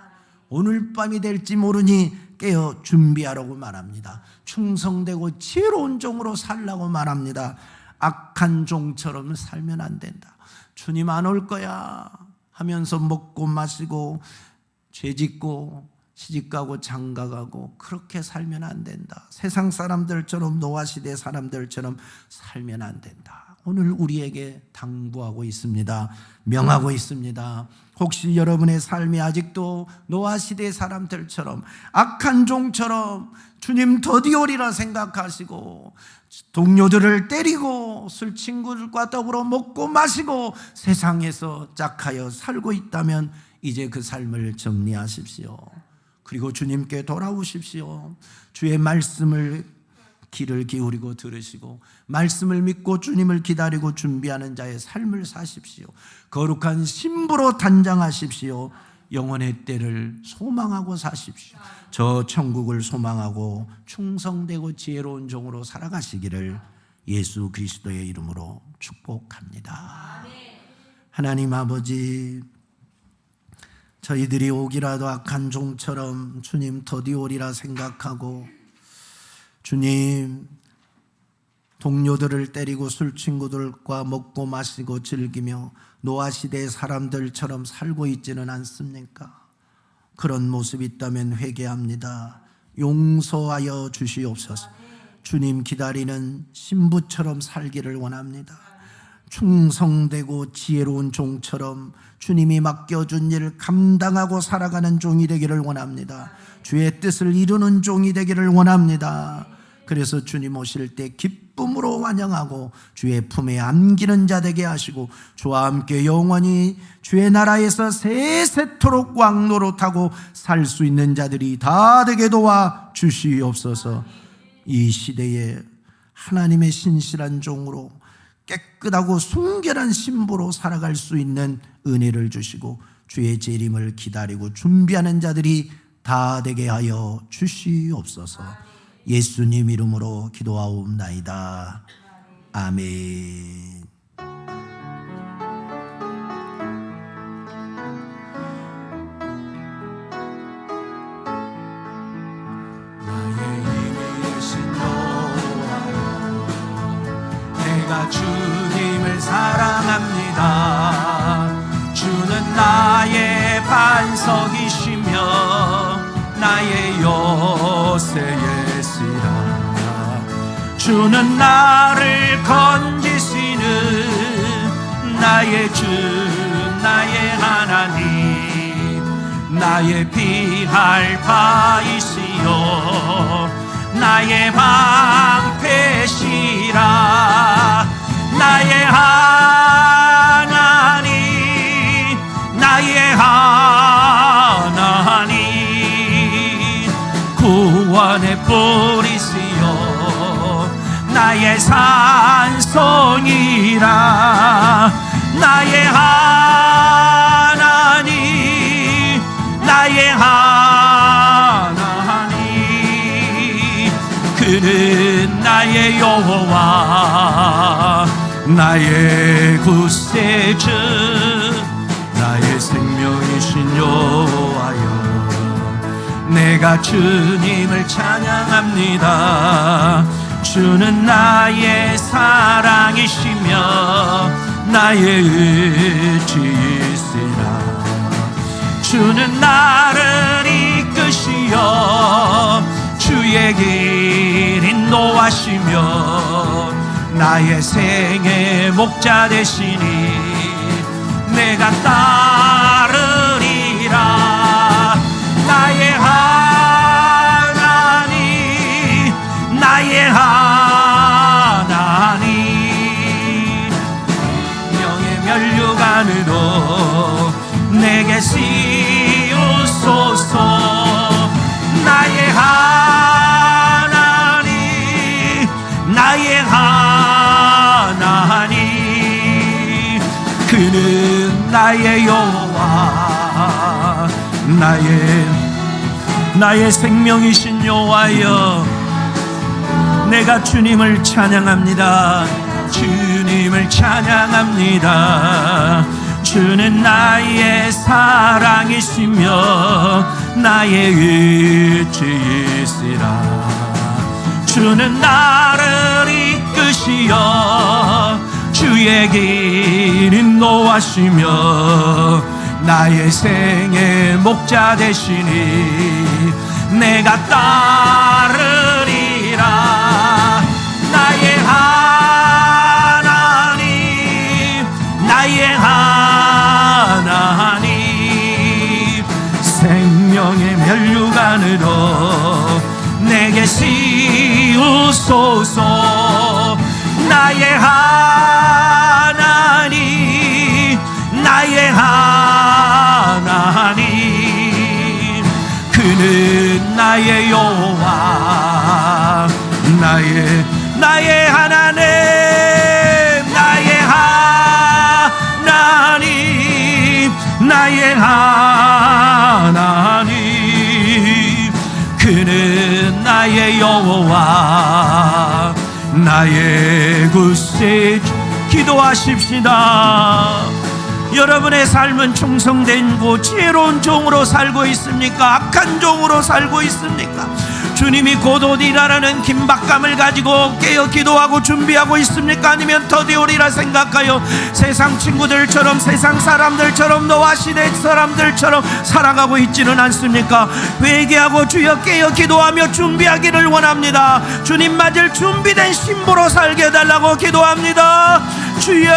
오늘 밤이 될지 모르니 깨어 준비하라고 말합니다. 충성되고 지혜로운 종으로 살라고 말합니다. 악한 종처럼 살면 안 된다. 주님 안 올 거야 하면서 먹고 마시고 죄짓고 시집가고 장가가고 그렇게 살면 안 된다. 세상 사람들처럼, 노아시대 사람들처럼 살면 안 된다. 오늘 우리에게 당부하고 있습니다. 명하고 있습니다. 혹시 여러분의 삶이 아직도 노아시대 사람들처럼 악한 종처럼 주님 더디 오리라 생각하시고 동료들을 때리고 술 친구들과 더불어 먹고 마시고 세상에서 짝하여 살고 있다면 이제 그 삶을 정리하십시오. 그리고 주님께 돌아오십시오. 주의 말씀을 귀를 기울이고 들으시고 말씀을 믿고 주님을 기다리고 준비하는 자의 삶을 사십시오. 거룩한 신부로 단장하십시오. 영원의 때를 소망하고 사십시오. 저 천국을 소망하고 충성되고 지혜로운 종으로 살아가시기를 예수 그리스도의 이름으로 축복합니다. 하나님 아버지, 저희들이 오기라도 악한 종처럼 주님 더디 오리라 생각하고 주님 동료들을 때리고 술 친구들과 먹고 마시고 즐기며 노아시대의 사람들처럼 살고 있지는 않습니까? 그런 모습이 있다면 회개합니다. 용서하여 주시옵소서. 주님 기다리는 신부처럼 살기를 원합니다. 충성되고 지혜로운 종처럼 주님이 맡겨준 일을 감당하고 살아가는 종이 되기를 원합니다. 주의 뜻을 이루는 종이 되기를 원합니다. 그래서 주님 오실 때 기쁨으로 환영하고 주의 품에 안기는 자 되게 하시고 주와 함께 영원히 주의 나라에서 세세토록 왕노릇하고 살 수 있는 자들이 다 되게 도와 주시옵소서. 이 시대에 하나님의 신실한 종으로 깨끗하고 순결한 신부로 살아갈 수 있는 은혜를 주시고 주의 재림을 기다리고 준비하는 자들이 다 되게 하여 주시옵소서. 예수님 이름으로 기도하옵나이다. 아멘. 나의 힘이 되신 여호와여, 내가 주님을 사랑합니다. 주는 나의 반석이시며 나의 요새의 주는 나를 건지시는 나의 주, 나의 하나님, 나의 피할 바이시요 나의 방패시라. 나의 하나님, 나의 하나님, 구원의 뿌리시요 나의 산성이라. 나의 하나님, 나의 하나님, 그는 나의 여호와, 나의 구세주, 나의 생명이신 여호와여, 내가 주님을 찬양합니다. 주는 나의 사랑이시며 나의 의지이시라. 주는 나를 이끄시어 주의 길 인도하시며 나의 생의 목자 되시니 내가 따르리라. 나의 하나님, 나의 하나님, 명예 면류관으로 내게 씌우소서. 나의 하나님, 나의 하나님, 그는 나의 여호와, 나의 생명이신 여호와여, 내가 주님을 찬양합니다. 주님을 찬양합니다. 주는 나의 사랑이시며 나의 의지이시라. 주는 나를 이끄시어 주의 길 인도하시며 나의 생의 목자 되시니 내가 따르리라. 나의 하나님, 나의 하나님, 생명의 면류관으로 내게 씌우소서. 나의 하나님, 나의 하나님, 그는 나의 여호와, 나의 하나님, 나의 하나님, 나의 하나님, 그는 나의 여호와, 나의 구세. 기도하십시다. 여러분의 삶은 충성된 고 지혜로운 종으로 살고 있습니까? 악한 종으로 살고 있습니까? 주님이 곧 오리라라는 긴박감을 가지고 깨어 기도하고 준비하고 있습니까? 아니면 더디오리라 생각하여 세상 친구들처럼, 세상 사람들처럼, 노아 시대 사람들처럼 살아가고 있지는 않습니까? 회개하고 주여 깨어 기도하며 준비하기를 원합니다. 주님 맞을 준비된 신부로 살게 해달라고 기도합니다. 주여,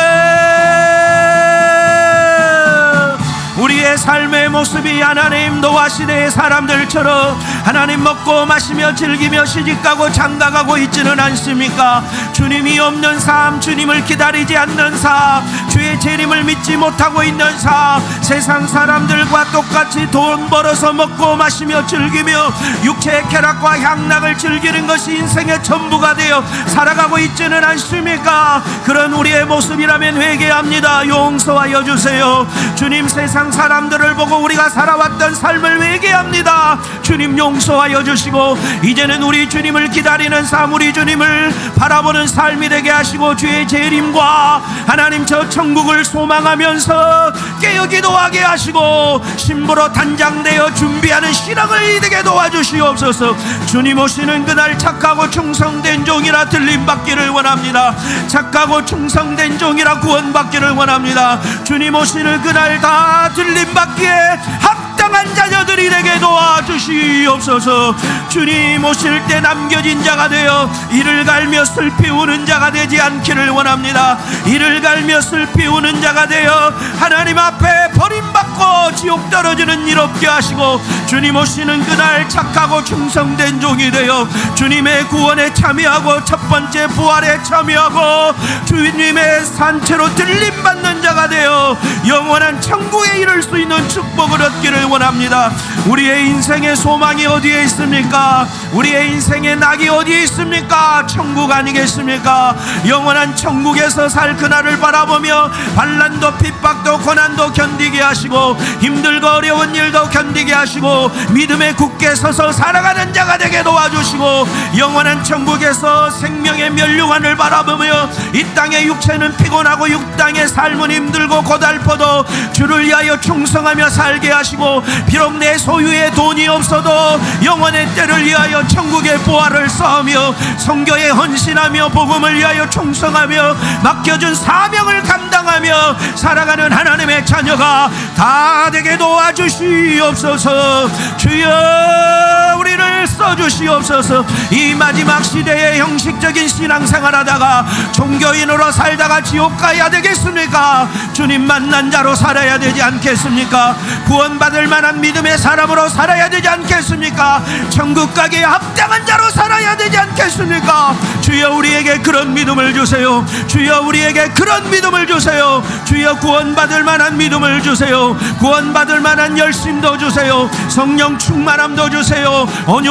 우리의 삶의 모습이 하나님 노아 시대의 사람들처럼 하나님 먹고 마시며 즐기며 시집가고 장가가고 있지는 않습니까? 주님이 없는 삶, 주님을 기다리지 않는 삶, 주의 재림을 믿지 못하고 있는 삶, 세상 사람들과 똑같이 돈 벌어서 먹고 마시며 즐기며 육체의 쾌락과 향락을 즐기는 것이 인생의 전부가 되어 살아가고 있지는 않습니까? 그런 우리의 모습이라면 회개합니다. 용서하여 주세요. 주님, 세상 사람들을 보고 우리가 살아왔던 삶을 회개합니다. 주님 용서하여 주시고 이제는 우리 주님을 기다리는 삶, 우리 주님을 바라보는 삶이 되게 하시고 주의 재림과 하나님 저 천국을 소망하면서 깨어 기도하게 하시고 신부로 단장되어 준비하는 신앙을 이되게 도와주시옵소서. 주님 오시는 그날 착하고 충성된 종이라 들림받기를 원합니다. 착하고 충성된 종이라 구원받기를 원합니다. 주님 오시는 그날 다 들림받기에 합당한 자녀들이 되게 도와주시옵소서. 주님 오실 때 남겨진 자가 되어 이를 갈며 슬피 우는 자가 되지 않기를 원합니다. 이를 갈며 슬피 우는 자가 되어 하나님 앞에 버림받고 지옥 떨어지는 일 없게 하시고 주님 오시는 그날 착하고 충성된 종이 되어 주님의 구원에 참여하고 첫 번째 부활에 참여하고 주님의 산채로 들림받는 자가 되어 영원한 천국에 이를 수 있는 축복을 얻기를 원합니다. 우리의 인생의 소망이 어디에 있습니까? 우리의 인생의 낙이 어디에 있습니까? 천국 아니겠습니까? 영원한 천국에서 살 그날을 바라보며 반란도 핍박도 고난도 견디게 하시고 힘들고 어려운 일도 견디게 하시고 믿음에 굳게 서서 살아가는 자가 되게 도와주시고 영원한 천국에서 생명의 면류관을 바라보며 이 땅의 육체는 피곤하고 이 땅의 삶은 힘들고 고달퍼도 주를 위하여 충성하며 살게 하시고 비록 내 소유의 돈이 없어도 영원의 때를 위하여 천국의 보화를 쌓으며 선교에 헌신하며 복음을 위하여 충성하며 맡겨준 사명을 감당하며 살아가는 하나님의 자녀가 다 되게 도와주시옵소서. 주여 우리를 써주시옵소서. 이 마지막 시대에 형식적인 신앙생활하다가 종교인으로 살다가 지옥 가야 되겠습니까? 주님 만난 자로 살아야 되지 않겠습니까? 구원받을 만한 믿음의 사람으로 살아야 되지 않겠습니까? 천국 가기에 합당한 자로 살아야 되지 않겠습니까? 주여 우리에게 그런 믿음을 주세요. 주여 우리에게 그런 믿음을 주세요. 주여 구원받을 만한 믿음을 주세요. 구원받을 만한 열심도 주세요. 성령 충만함도 주세요. 온유